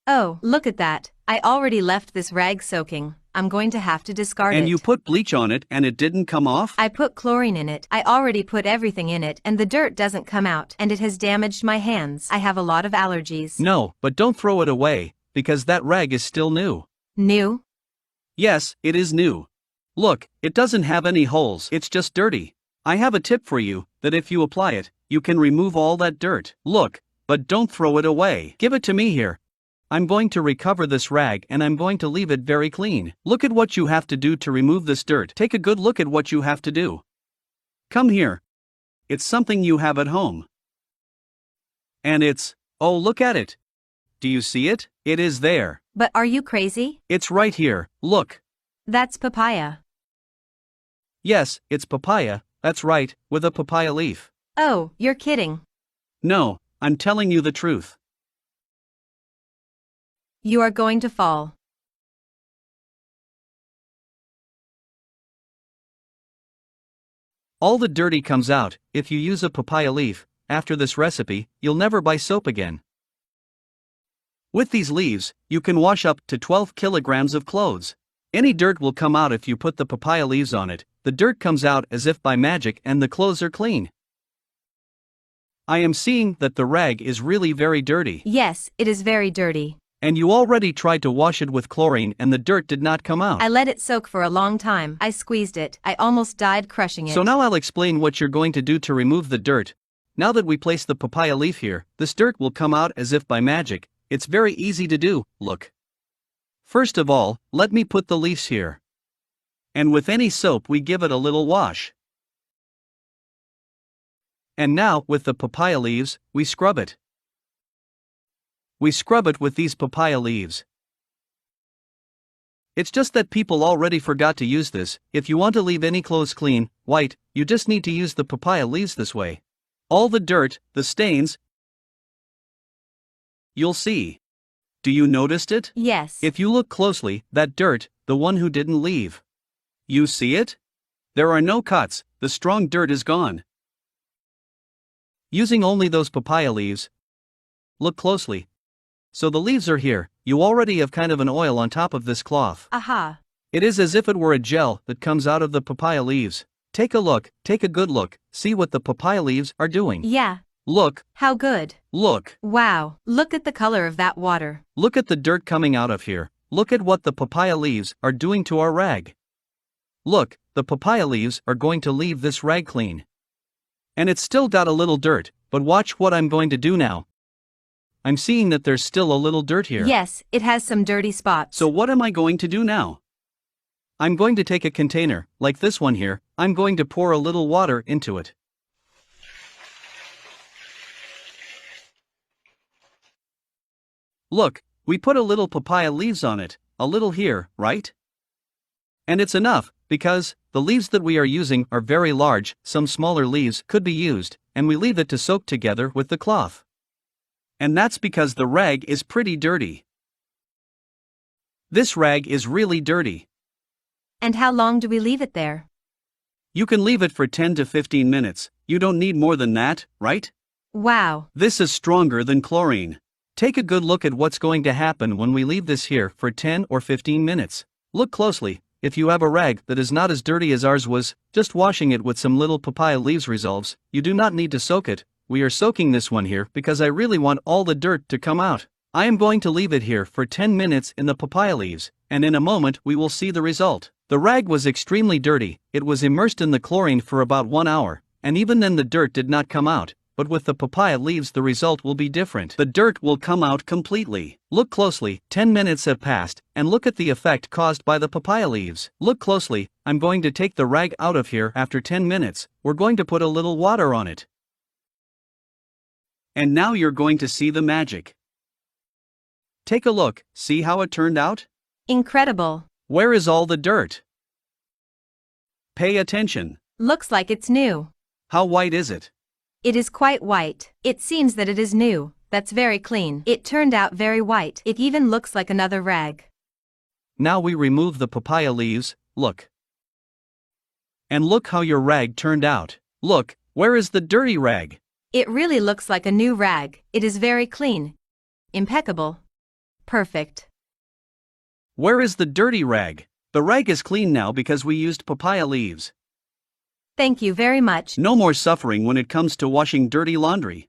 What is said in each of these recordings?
Oh, look at that. I already left this rag soaking. I'm going to have to discard it. And you put bleach on it and it didn't come off? I put chlorine in it. I already put everything in it and the dirt doesn't come out and it has damaged my hands. I have a lot of allergies. No, but don't throw it away, because that rag is still new. New? Yes, it is new. Look, it doesn't have any holes. It's just dirty. I have a tip for you, that if you apply it, you can remove all that dirt. Look, but don't throw it away. Give it to me here. I'm going to recover this rag and I'm going to leave it very clean. Look at what you have to do to remove this dirt. Take a good look at what you have to do. Come here. It's something you have at home. And oh, look at it. Do you see it? It is there. But are you crazy? It's right here, look. That's papaya. Yes, it's papaya, that's right, with a papaya leaf. Oh, you're kidding. No, I'm telling you the truth. You are going to fall. All the dirty comes out. If you use a papaya leaf, after this recipe, you'll never buy soap again. With these leaves, you can wash up to 12 kilograms of clothes. Any dirt will come out if you put the papaya leaves on it. The dirt comes out as if by magic and the clothes are clean. I am seeing that the rag is really very dirty. Yes, it is very dirty. And you already tried to wash it with chlorine and the dirt did not come out. I let it soak for a long time. I squeezed it. I almost died crushing it. So now I'll explain what you're going to do to remove the dirt. Now that we place the papaya leaf here, this dirt will come out as if by magic. It's very easy to do, look. First of all, let me put the leaves here. And with any soap we give it a little wash. And now, with the papaya leaves, we scrub it. We scrub it with these papaya leaves. It's just that people already forgot to use this. If you want to leave any clothes clean, white, you just need to use the papaya leaves this way. All the dirt, the stains, you'll see. Do you notice it? Yes. If you look closely, that dirt, the one who didn't leave. You see it? There are no cuts, the strong dirt is gone. Using only those papaya leaves. Look closely. So the leaves are here. You already have kind of an oil on top of this cloth. Aha. It is as if it were a gel that comes out of the papaya leaves. Take a look, take a good look, see what the papaya leaves are doing. Yeah. Look. How good. Look. Wow, look at the color of that water. Look at the dirt coming out of here. Look at what the papaya leaves are doing to our rag. Look, the papaya leaves are going to leave this rag clean. And it's still got a little dirt, but watch what I'm going to do now. I'm seeing that there's still a little dirt here. Yes, it has some dirty spots. So what am I going to do now? I'm going to take a container, like this one here. I'm going to pour a little water into it. Look, we put a little papaya leaves on it, a little here, right? And it's enough, because the leaves that we are using are very large. Some smaller leaves could be used, and we leave it to soak together with the cloth. And that's because the rag is pretty dirty. This rag is really dirty. And how long do we leave it there? You can leave it for 10 to 15 minutes. You don't need more than that, right? Wow. This is stronger than chlorine. Take a good look at what's going to happen when we leave this here for 10 or 15 minutes. Look closely. If you have a rag that is not as dirty as ours was, just washing it with some little papaya leaves resolves. You do not need to soak it. We are soaking this one here because I really want all the dirt to come out. I am going to leave it here for 10 minutes in the papaya leaves, and in a moment we will see the result. The rag was extremely dirty. It was immersed in the chlorine for about 1 hour, and even then the dirt did not come out. But with the papaya leaves the result will be different. The dirt will come out completely. Look closely, 10 minutes have passed, and look at the effect caused by the papaya leaves. Look closely, I'm going to take the rag out of here after 10 minutes. We're going to put a little water on it. And now you're going to see the magic. Take a look, see how it turned out? Incredible. Where is all the dirt? Pay attention. Looks like it's new. How white is it? It is quite white. It seems that it is new. That's very clean. It turned out very white. It even looks like another rag. Now we remove the papaya leaves, look. And look how your rag turned out. Look, where is the dirty rag? It really looks like a new rag. It is very clean. Impeccable. Perfect. Where is the dirty rag? The rag is clean now because we used papaya leaves. Thank you very much. No more suffering when it comes to washing dirty laundry.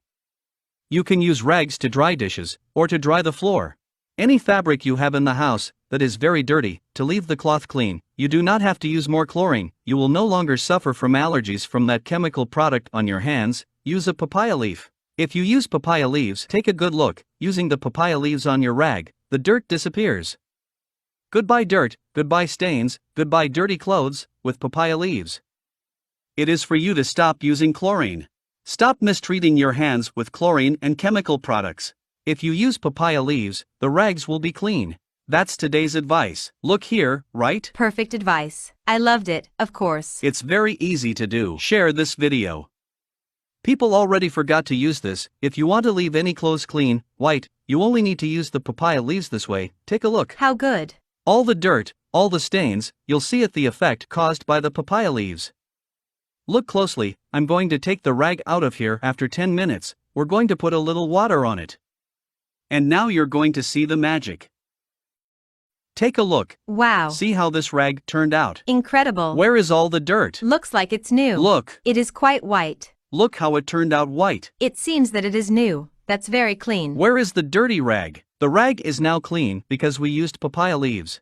You can use rags to dry dishes, or to dry the floor. Any fabric you have in the house that is very dirty, to leave the cloth clean, you do not have to use more chlorine. You will no longer suffer from allergies from that chemical product on your hands. Use a papaya leaf. If you use papaya leaves, take a good look. Using the papaya leaves on your rag, the dirt disappears. Goodbye dirt, goodbye stains, goodbye dirty clothes, with papaya leaves. It is for you to stop using chlorine. Stop mistreating your hands with chlorine and chemical products. If you use papaya leaves, the rags will be clean. That's today's advice. Look here, right? Perfect advice. I loved it, of course. It's very easy to do. Share this video. People already forgot to use this. If you want to leave any clothes clean, white, you only need to use the papaya leaves this way. Take a look. How good. All the dirt, all the stains, you'll see it the effect caused by the papaya leaves. Look closely. I'm going to take the rag out of here after 10 minutes. We're going to put a little water on it. And now you're going to see the magic. Take a look. Wow. See how this rag turned out. Incredible. Where is all the dirt? Looks like it's new. Look. It is quite white. Look how it turned out white. It seems that it is new. That's very clean. Where is the dirty rag? The rag is now clean because we used papaya leaves.